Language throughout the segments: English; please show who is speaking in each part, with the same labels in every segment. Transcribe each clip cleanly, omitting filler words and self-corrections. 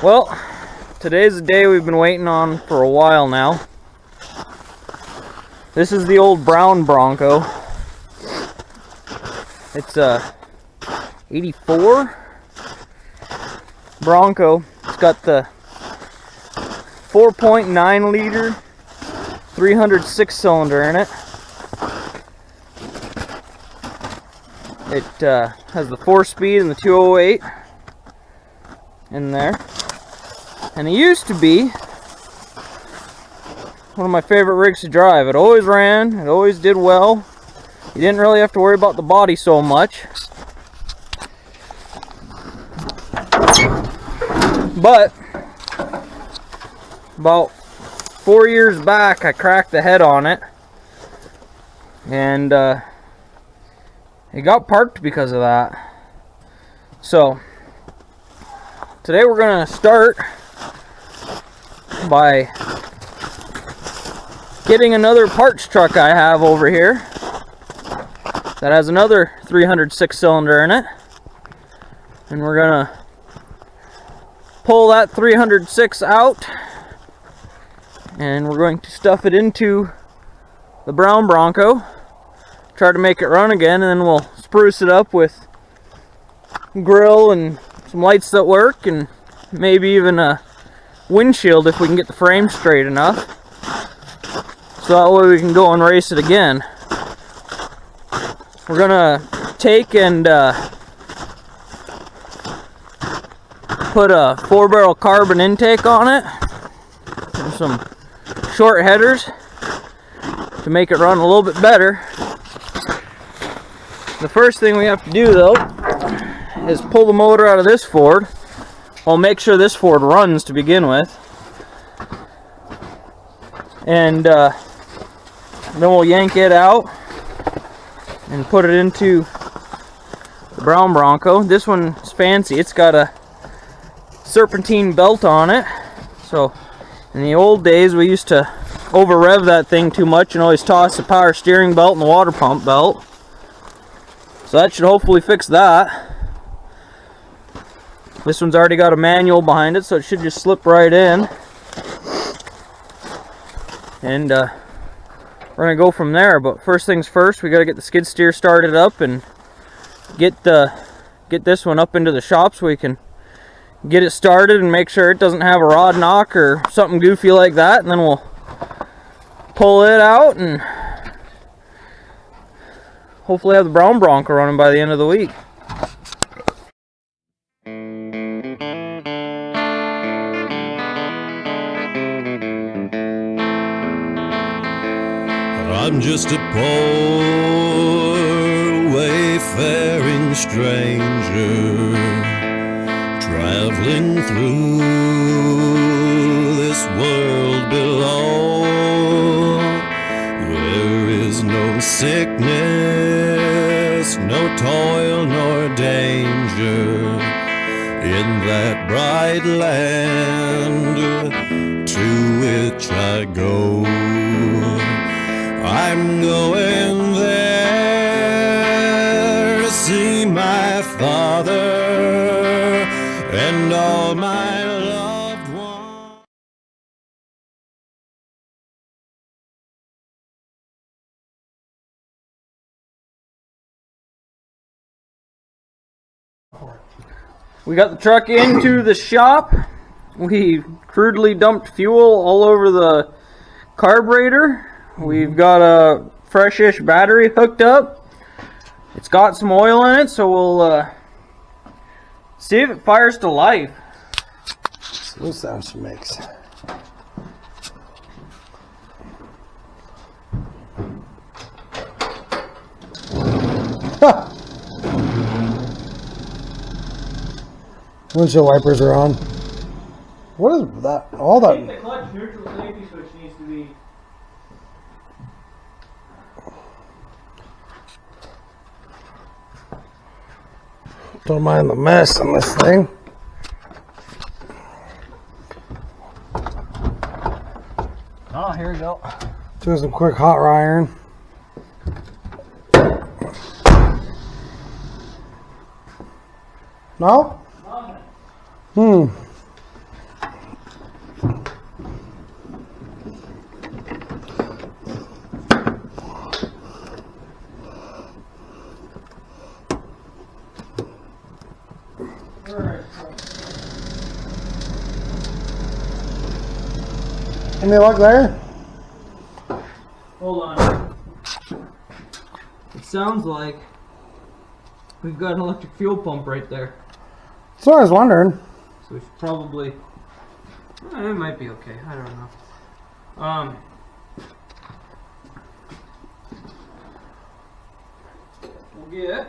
Speaker 1: Well, today's the day we've been waiting on for a while now. This is the Old Brown Bronco. It's a 84 Bronco. It's got the 4.9 liter 306 cylinder in it. It has the 4-speed and the 208 in there. And it used to be one of my favorite rigs to drive. It always ran, it always did well. You didn't really have to worry about the body so much. But about 4 years back, I cracked the head on it. And it got parked because of that. So today we're going to start by getting another parts truck I have over here that has another 306 cylinder in it, and we're gonna pull that 306 out and we're going to stuff it into the Brown Bronco, try to make it run again, and then we'll spruce it up with grill and some lights that work and maybe even a windshield if we can get the frame straight enough, so that way we can go and race it again. We're gonna take and put a 4-barrel carbon intake on it and some short headers to make it run a little bit better. The first thing we have to do though is pull the motor out of this Ford. I'll make sure this Ford runs to begin with, and then we'll yank it out and put it into the Brown Bronco. This one's fancy. It's got a serpentine belt on it. So in the old days we used to over rev that thing too much and always toss the power steering belt and the water pump belt. So that should hopefully fix that. This one's already got a manual behind it, so it should just slip right in. And we're gonna go from there. But first things first, we gotta get the skid steer started up and get this one up into the shop so we can get it started and make sure it doesn't have a rod knock or something goofy like that. And then we'll pull it out and hopefully have the Brown Bronco running by the end of the week.
Speaker 2: I'm just a poor wayfaring stranger traveling through this world below. There is no sickness, no toil nor danger in that bright land to which I go. I'm going there to see my father and all my loved ones.
Speaker 1: We got the truck into the shop. We crudely dumped fuel all over the carburetor. We've got a fresh-ish battery hooked up. It's got some oil in it, so we'll see if it fires to life.
Speaker 3: What sound she makes. Windshield wipers are on. What is that? All
Speaker 1: I think
Speaker 3: that.
Speaker 1: the clutch neutral safety switch needs to be.
Speaker 3: Don't mind the mess on this thing.
Speaker 1: Oh, here we go.
Speaker 3: Doing some quick hot iron. No?
Speaker 1: Alright.
Speaker 3: Any luck there?
Speaker 1: Hold on. It sounds like we've got an electric fuel pump right there.
Speaker 3: That's what I was wondering.
Speaker 1: So we should probably... it might be okay. I don't know. We'll get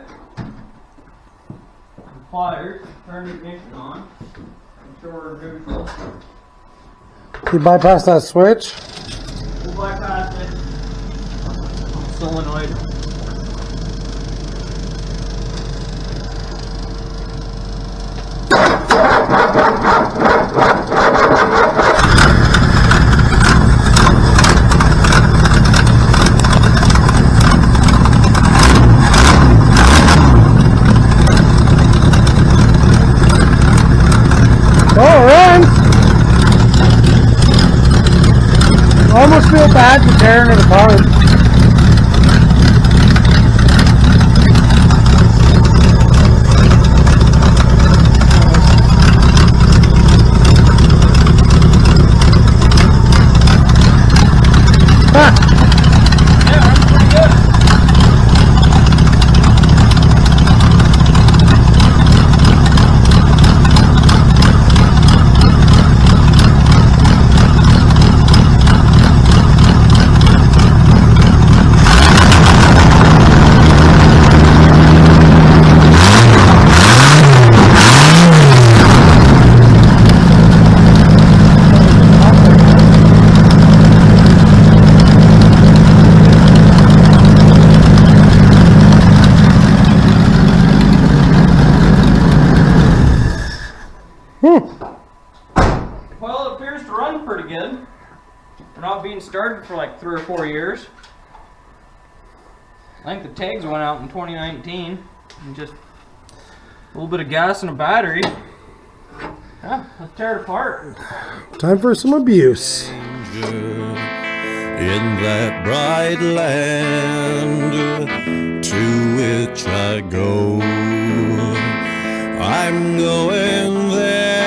Speaker 1: some pliers, turn the ignition on, make sure we're neutral.
Speaker 3: You bypass that switch.
Speaker 1: We'll bypass it. Solenoid.
Speaker 3: I almost feel bad for tearing it apart.
Speaker 1: Well, it appears to run pretty good. We're not being started for like 3 or 4 years. I think the tags went out in 2019. And just a little bit of gas and a battery. Yeah, let's tear it apart.
Speaker 3: Time for some abuse.
Speaker 2: In that bright land to which I go, I'm going there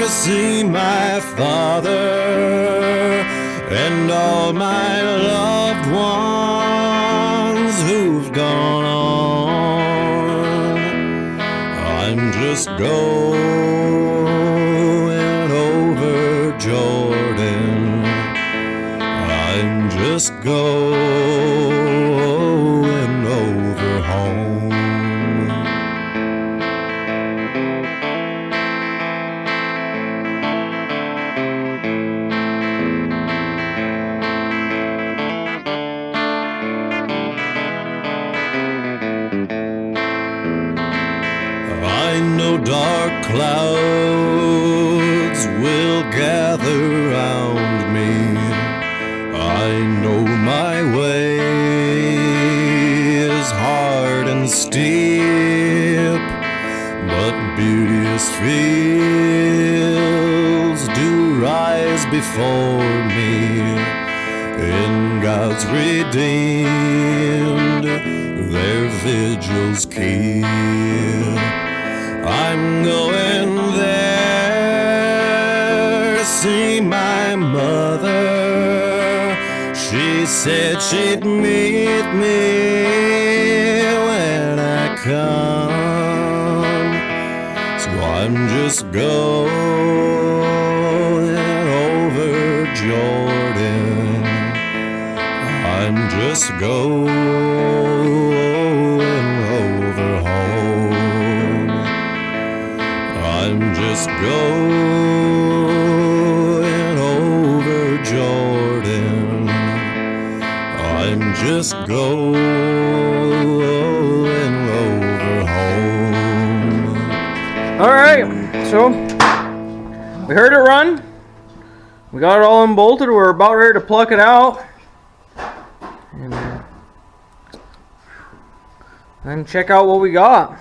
Speaker 2: to see my father and all my loved ones who've gone on. I'm just going over Jordan. I'm just going over home. I know dark clouds will gather round me. I know my way is hard and steep, but beauteous fields do rise before me. In God's redeemed, their vigils keep. I'm going there to see my mother. She said she'd meet me when I come. So I'm just going over Jordan. I'm just going over home. I'm just going over Jordan. I'm just going over home.
Speaker 1: Alright, so we heard it run. We got it all unbolted. We're about ready to pluck it out. And check out what we got.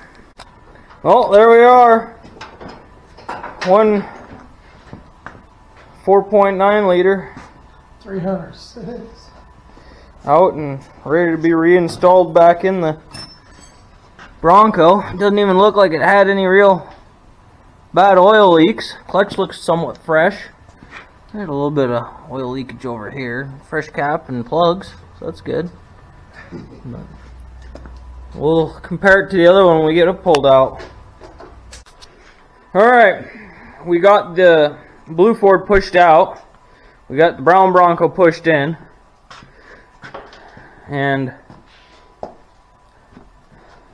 Speaker 1: Well, there we are. One 4.9 liter
Speaker 3: 306.
Speaker 1: out and ready to be reinstalled back in the Bronco. It doesn't even look like it had any real bad oil leaks. Clutch looks somewhat fresh. There's a little bit of oil leakage over here. Fresh cap and plugs, so that's good. But we'll compare it to the other one when we get it pulled out. Alright, we got the blue Ford pushed out. We got the brown Bronco pushed in. And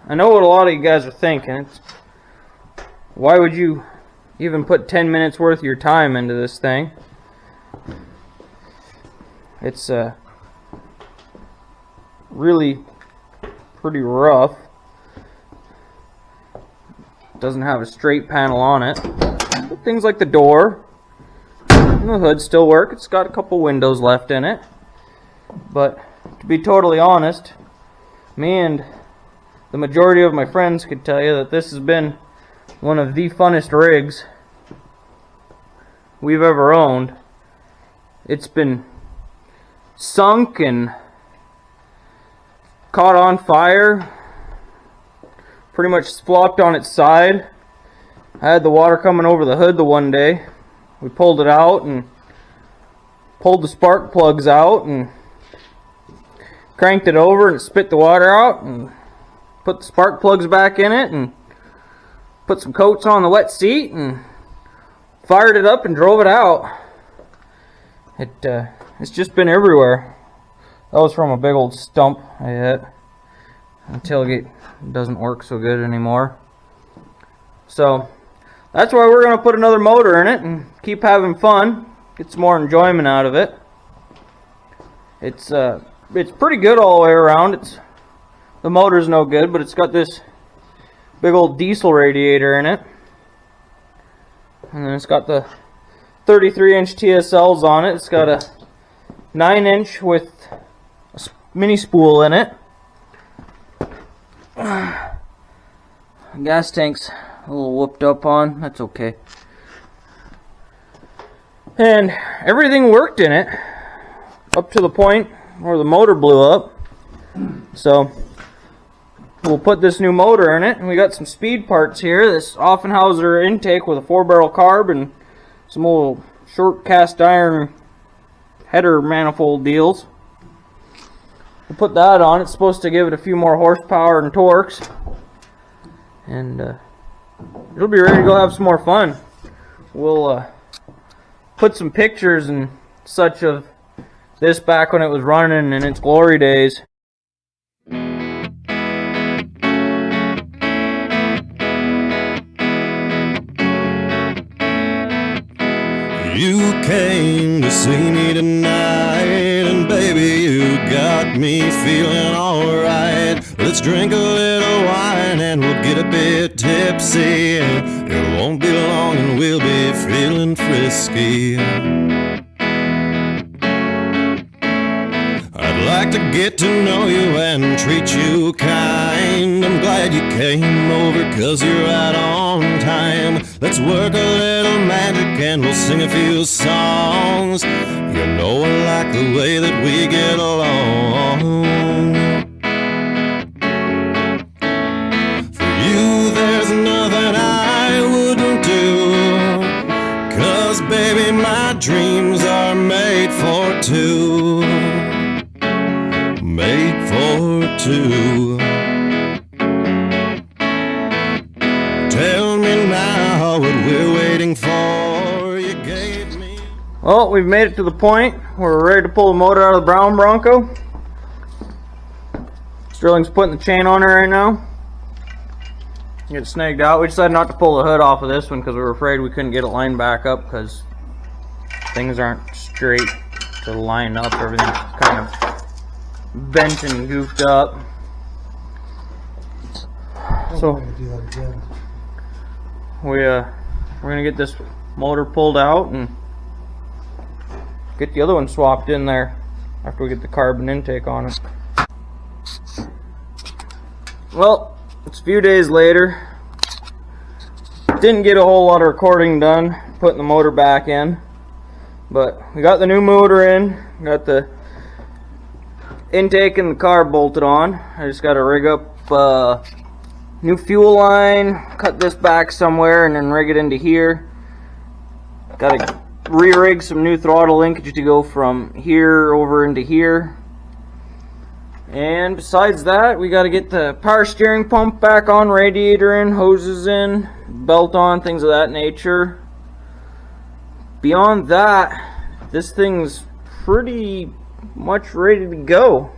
Speaker 1: I know what a lot of you guys are thinking. It's, why would you even put 10 minutes worth of your time into this thing? It's really pretty rough. Doesn't have a straight panel on it. But things like the door and the hood still work. It's got a couple windows left in it. But to be totally honest, me and the majority of my friends could tell you that this has been one of the funnest rigs we've ever owned. It's been sunk and caught on fire, pretty much flopped on its side. I had the water coming over the hood the one day. We pulled it out and pulled the spark plugs out and cranked it over and spit the water out and put the spark plugs back in it and put some coats on the wet seat and fired it up and drove it out. It's just been everywhere. That was from a big old stump I hit. The tailgate doesn't work so good anymore. So that's why we're going to put another motor in it and keep having fun. Get some more enjoyment out of it. It's pretty good all the way around. The motor's no good, but it's got this big old diesel radiator in it. And then it's got the 33-inch TSLs on it. It's got a 9-inch with a mini spool in it. Gas tank's a little whooped up on. That's okay. And everything worked in it up to the point where the motor blew up. So we'll put this new motor in it, and we got some speed parts here. This Offenhauser intake with a 4-barrel carb and some little short cast iron header manifold deals. We'll put that on. It's supposed to give it a few more horsepower and torques, and it'll be ready to go have some more fun. We'll put some pictures and such of this back when it was running in its glory days.
Speaker 2: You came to see me tonight, and baby, you got me feeling alright. Let's drink a little wine and we'll get a bit tipsy. It won't be long and we'll be feeling frisky. I'd like to get to know you and treat you kind. I'm glad you came over 'cause you're right on time. Let's work a little magic and we'll sing a few songs. You know I like the way that we get along. For you there's nothing I wouldn't do, 'cause baby my dreams are made for two. Made for two. Tell me now what we're waiting for. You gave me.
Speaker 1: Well, we've made it to the point where we're ready to pull the motor out of the brown Bronco. Sterling's putting the chain on it right now. Get it snagged out. We decided not to pull the hood off of this one because we were afraid we couldn't get it lined back up because things aren't straight to line up. Everything's kind of bent and goofed up. So we're gonna get this motor pulled out and get the other one swapped in there after we get the carbon intake on it. Well, it's a few days later. Didn't get a whole lot of recording done putting the motor back in, but we got the new motor in, got the intake and the carb bolted on. I just got to rig up new fuel line, cut this back somewhere and then rig it into here. Gotta re-rig some new throttle linkage to go from here over into here. And besides that, we gotta get the power steering pump back on, radiator in, hoses in, belt on, things of that nature. Beyond that, this thing's pretty much ready to go.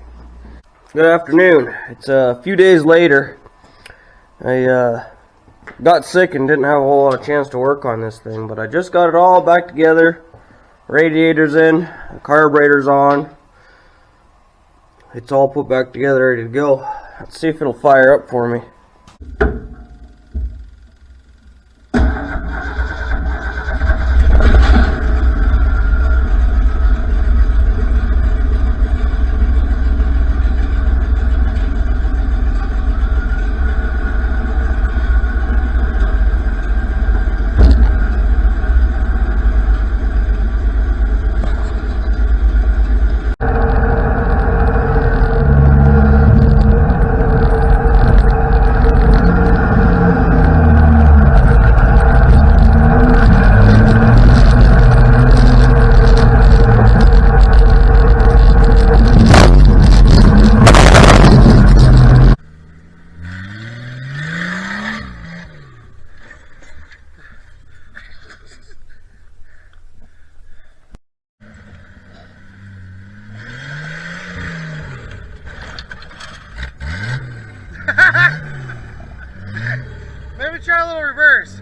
Speaker 1: Good afternoon. It's a few days later. I got sick and didn't have a whole lot of chance to work on this thing, but I just got it all back together. Radiator's in, the carburetor's on. It's all put back together, ready to go. Let's see if it'll fire up for me.
Speaker 4: Maybe try a little reverse.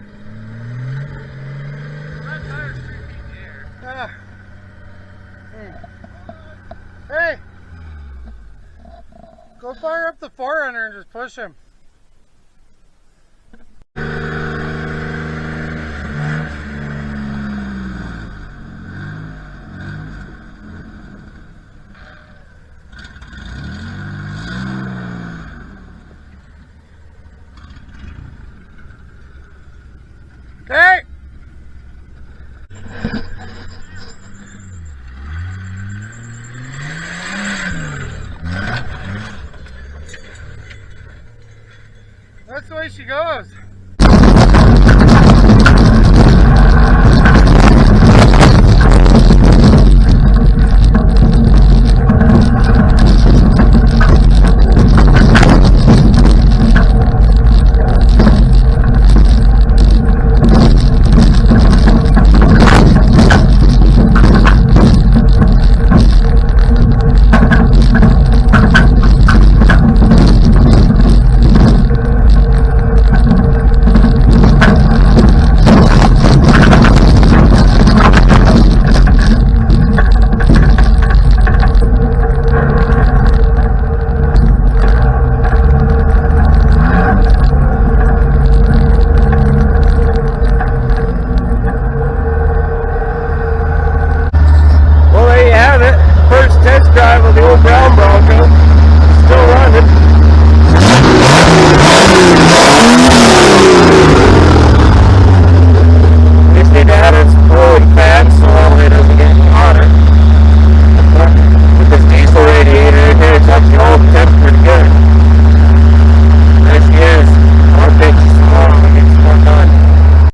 Speaker 4: Hey! Go fire up the 4Runner and just push him. Hey! That's the way she goes.